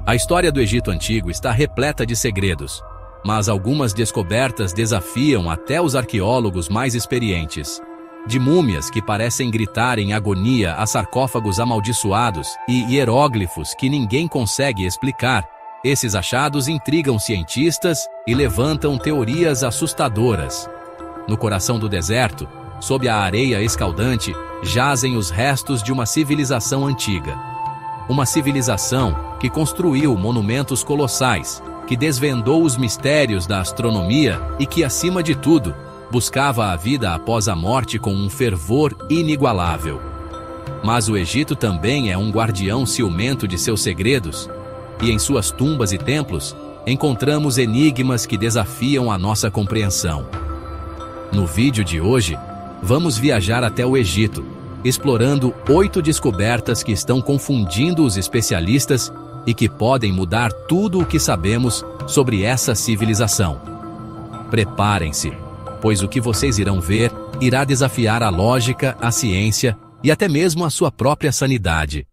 A história do Egito Antigo está repleta de segredos, mas algumas descobertas desafiam até os arqueólogos mais experientes. De múmias que parecem gritar em agonia a sarcófagos amaldiçoados e hieróglifos que ninguém consegue explicar, esses achados intrigam cientistas e levantam teorias assustadoras. No coração do deserto, sob a areia escaldante, jazem os restos de uma civilização antiga. Uma civilização que construiu monumentos colossais, que desvendou os mistérios da astronomia e que, acima de tudo, buscava a vida após a morte com um fervor inigualável. Mas o Egito também é um guardião ciumento de seus segredos, e em suas tumbas e templos encontramos enigmas que desafiam a nossa compreensão. No vídeo de hoje, vamos viajar até o Egito, explorando 8 descobertas que estão confundindo os especialistas e que podem mudar tudo o que sabemos sobre essa civilização. Preparem-se, pois o que vocês irão ver irá desafiar a lógica, a ciência e até mesmo a sua própria sanidade.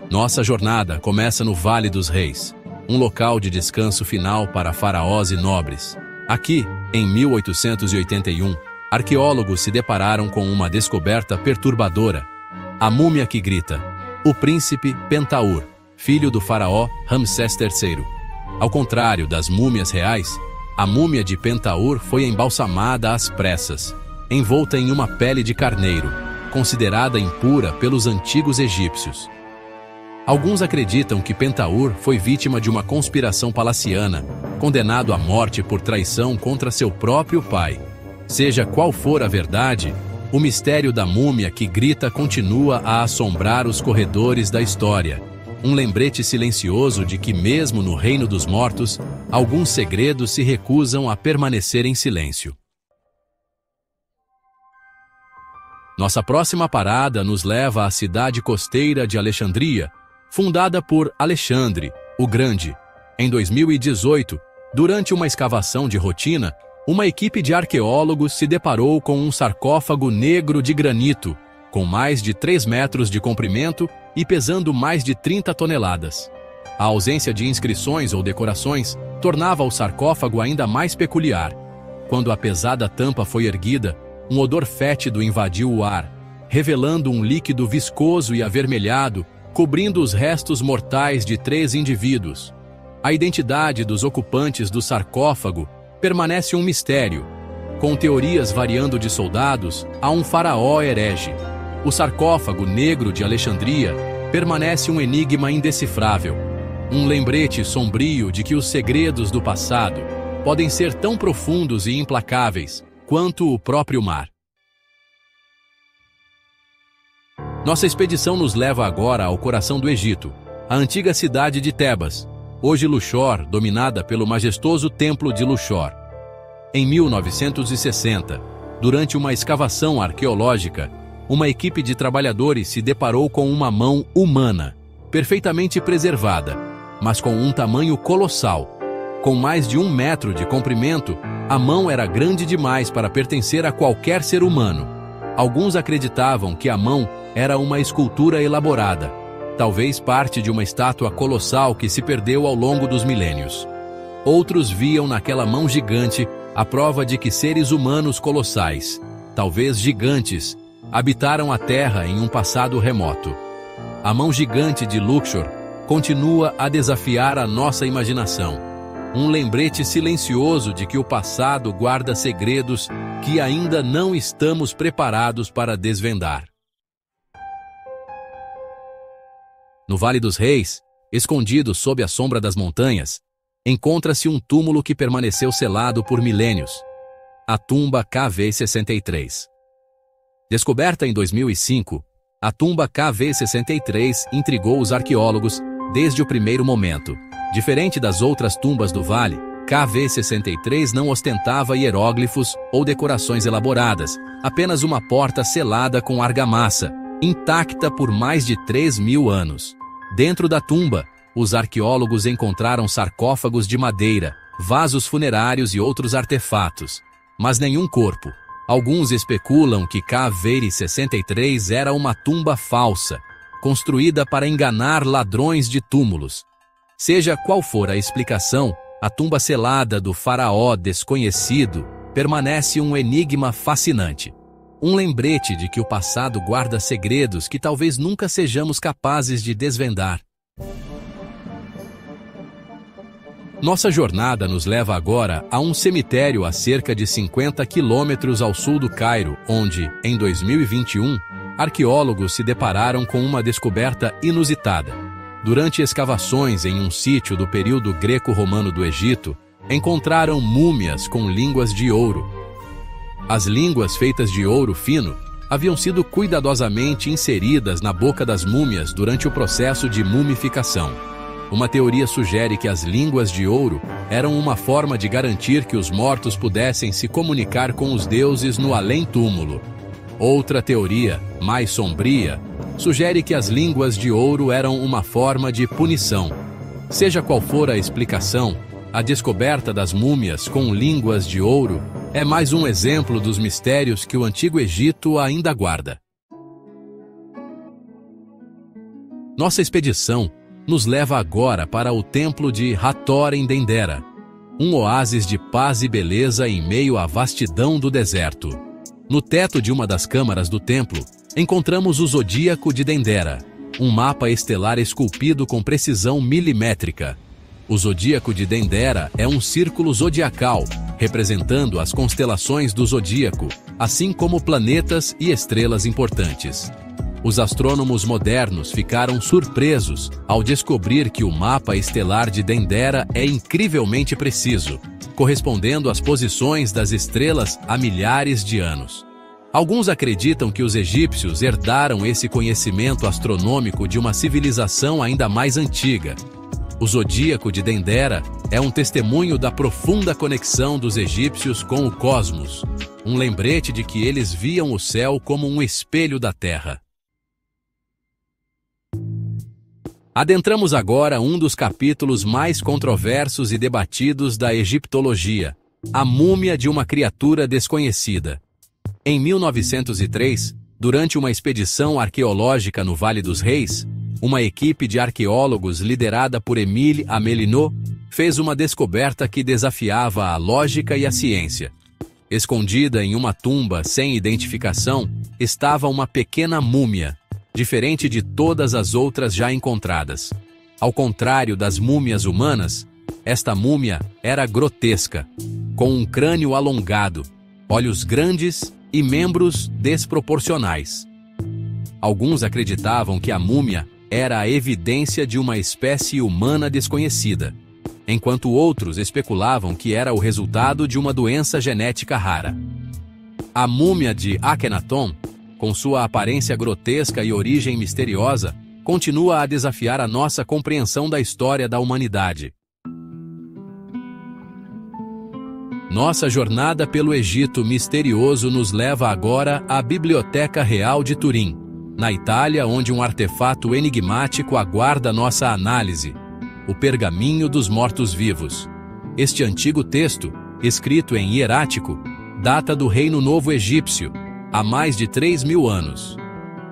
Nossa jornada começa no Vale dos Reis, um local de descanso final para faraós e nobres. Aqui, em 1881, arqueólogos se depararam com uma descoberta perturbadora: a múmia que grita, o príncipe Pentaur, filho do faraó Ramsés III. Ao contrário das múmias reais, a múmia de Pentaur foi embalsamada às pressas, envolta em uma pele de carneiro, considerada impura pelos antigos egípcios. Alguns acreditam que Pentaur foi vítima de uma conspiração palaciana, condenado à morte por traição contra seu próprio pai. Seja qual for a verdade, o mistério da múmia que grita continua a assombrar os corredores da história. Um lembrete silencioso de que, mesmo no reino dos mortos, alguns segredos se recusam a permanecer em silêncio. Nossa próxima parada nos leva à cidade costeira de Alexandria, fundada por Alexandre, o Grande. Em 2018, durante uma escavação de rotina, uma equipe de arqueólogos se deparou com um sarcófago negro de granito, com mais de 3 metros de comprimento e pesando mais de 30 toneladas. A ausência de inscrições ou decorações tornava o sarcófago ainda mais peculiar. Quando a pesada tampa foi erguida, um odor fétido invadiu o ar, revelando um líquido viscoso e avermelhado, cobrindo os restos mortais de 3 indivíduos. A identidade dos ocupantes do sarcófago permanece um mistério, com teorias variando de soldados a um faraó herege. O sarcófago negro de Alexandria permanece um enigma indecifrável, um lembrete sombrio de que os segredos do passado podem ser tão profundos e implacáveis quanto o próprio mar. Nossa expedição nos leva agora ao coração do Egito, a antiga cidade de Tebas, hoje Luxor, dominada pelo majestoso Templo de Luxor. Em 1960, durante uma escavação arqueológica, uma equipe de trabalhadores se deparou com uma mão humana, perfeitamente preservada, mas com um tamanho colossal. Com mais de 1 metro de comprimento, a mão era grande demais para pertencer a qualquer ser humano. Alguns acreditavam que a mão era uma escultura elaborada, talvez parte de uma estátua colossal que se perdeu ao longo dos milênios. Outros viam naquela mão gigante a prova de que seres humanos colossais, talvez gigantes, habitaram a Terra em um passado remoto. A mão gigante de Luxor continua a desafiar a nossa imaginação, um lembrete silencioso de que o passado guarda segredos que ainda não estamos preparados para desvendar. No Vale dos Reis, escondido sob a sombra das montanhas, encontra-se um túmulo que permaneceu selado por milênios, a tumba KV63. Descoberta em 2005, a tumba KV63 intrigou os arqueólogos desde o primeiro momento. Diferente das outras tumbas do vale, KV63 não ostentava hieróglifos ou decorações elaboradas, apenas uma porta selada com argamassa, intacta por mais de 3.000 anos. Dentro da tumba, os arqueólogos encontraram sarcófagos de madeira, vasos funerários e outros artefatos, mas nenhum corpo. Alguns especulam que KV63 era uma tumba falsa, construída para enganar ladrões de túmulos. Seja qual for a explicação, a tumba selada do faraó desconhecido permanece um enigma fascinante. Um lembrete de que o passado guarda segredos que talvez nunca sejamos capazes de desvendar. Nossa jornada nos leva agora a um cemitério a cerca de 50 quilômetros ao sul do Cairo, onde, em 2021, arqueólogos se depararam com uma descoberta inusitada. Durante escavações em um sítio do período greco-romano do Egito, encontraram múmias com línguas de ouro. As línguas feitas de ouro fino haviam sido cuidadosamente inseridas na boca das múmias durante o processo de mumificação. Uma teoria sugere que as línguas de ouro eram uma forma de garantir que os mortos pudessem se comunicar com os deuses no além-túmulo. Outra teoria, mais sombria, sugere que as línguas de ouro eram uma forma de punição. Seja qual for a explicação, a descoberta das múmias com línguas de ouro é mais um exemplo dos mistérios que o Antigo Egito ainda guarda. Nossa expedição nos leva agora para o templo de Hathor em Dendera, um oásis de paz e beleza em meio à vastidão do deserto. No teto de uma das câmaras do templo, encontramos o Zodíaco de Dendera, um mapa estelar esculpido com precisão milimétrica. O Zodíaco de Dendera é um círculo zodiacal, representando as constelações do zodíaco, assim como planetas e estrelas importantes. Os astrônomos modernos ficaram surpresos ao descobrir que o mapa estelar de Dendera é incrivelmente preciso, correspondendo às posições das estrelas há milhares de anos. Alguns acreditam que os egípcios herdaram esse conhecimento astronômico de uma civilização ainda mais antiga. O Zodíaco de Dendera é um testemunho da profunda conexão dos egípcios com o cosmos, um lembrete de que eles viam o céu como um espelho da Terra. Adentramos agora um dos capítulos mais controversos e debatidos da egiptologia, a múmia de uma criatura desconhecida. Em 1903, durante uma expedição arqueológica no Vale dos Reis, uma equipe de arqueólogos liderada por Émile Amélinot fez uma descoberta que desafiava a lógica e a ciência. Escondida em uma tumba sem identificação, estava uma pequena múmia, diferente de todas as outras já encontradas. Ao contrário das múmias humanas, esta múmia era grotesca, com um crânio alongado, olhos grandes e membros desproporcionais. Alguns acreditavam que a múmia era a evidência de uma espécie humana desconhecida, enquanto outros especulavam que era o resultado de uma doença genética rara. A múmia de Akhenaton, com sua aparência grotesca e origem misteriosa, continua a desafiar a nossa compreensão da história da humanidade. Nossa jornada pelo Egito misterioso nos leva agora à Biblioteca Real de Turim, na Itália, onde um artefato enigmático aguarda nossa análise: o Pergaminho dos Mortos-Vivos. Este antigo texto, escrito em hierático, data do Reino Novo Egípcio, há mais de 3.000 anos.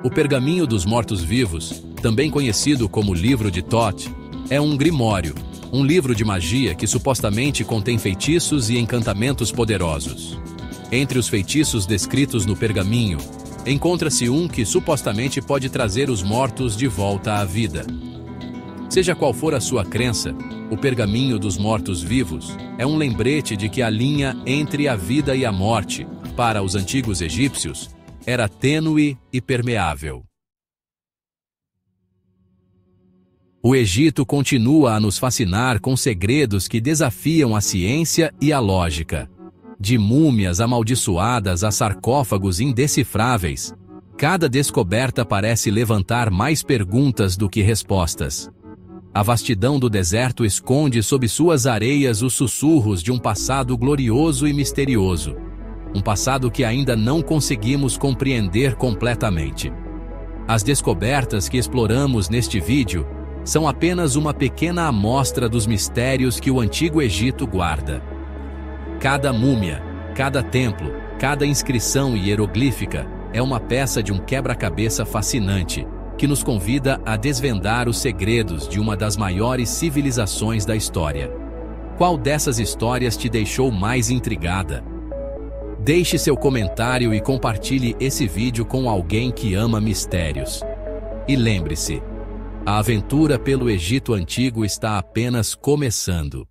O Pergaminho dos Mortos-Vivos, também conhecido como Livro de Thoth, é um grimório, um livro de magia que supostamente contém feitiços e encantamentos poderosos. Entre os feitiços descritos no pergaminho, encontra-se um que supostamente pode trazer os mortos de volta à vida. Seja qual for a sua crença, o Pergaminho dos Mortos-Vivos é um lembrete de que a linha entre a vida e a morte, para os antigos egípcios, era tênue e permeável. O Egito continua a nos fascinar com segredos que desafiam a ciência e a lógica. De múmias amaldiçoadas a sarcófagos indecifráveis, cada descoberta parece levantar mais perguntas do que respostas. A vastidão do deserto esconde sob suas areias os sussurros de um passado glorioso e misterioso. Um passado que ainda não conseguimos compreender completamente. As descobertas que exploramos neste vídeo são apenas uma pequena amostra dos mistérios que o Antigo Egito guarda. Cada múmia, cada templo, cada inscrição hieroglífica é uma peça de um quebra-cabeça fascinante, que nos convida a desvendar os segredos de uma das maiores civilizações da história. Qual dessas histórias te deixou mais intrigada? Deixe seu comentário e compartilhe esse vídeo com alguém que ama mistérios. E lembre-se, a aventura pelo Egito Antigo está apenas começando.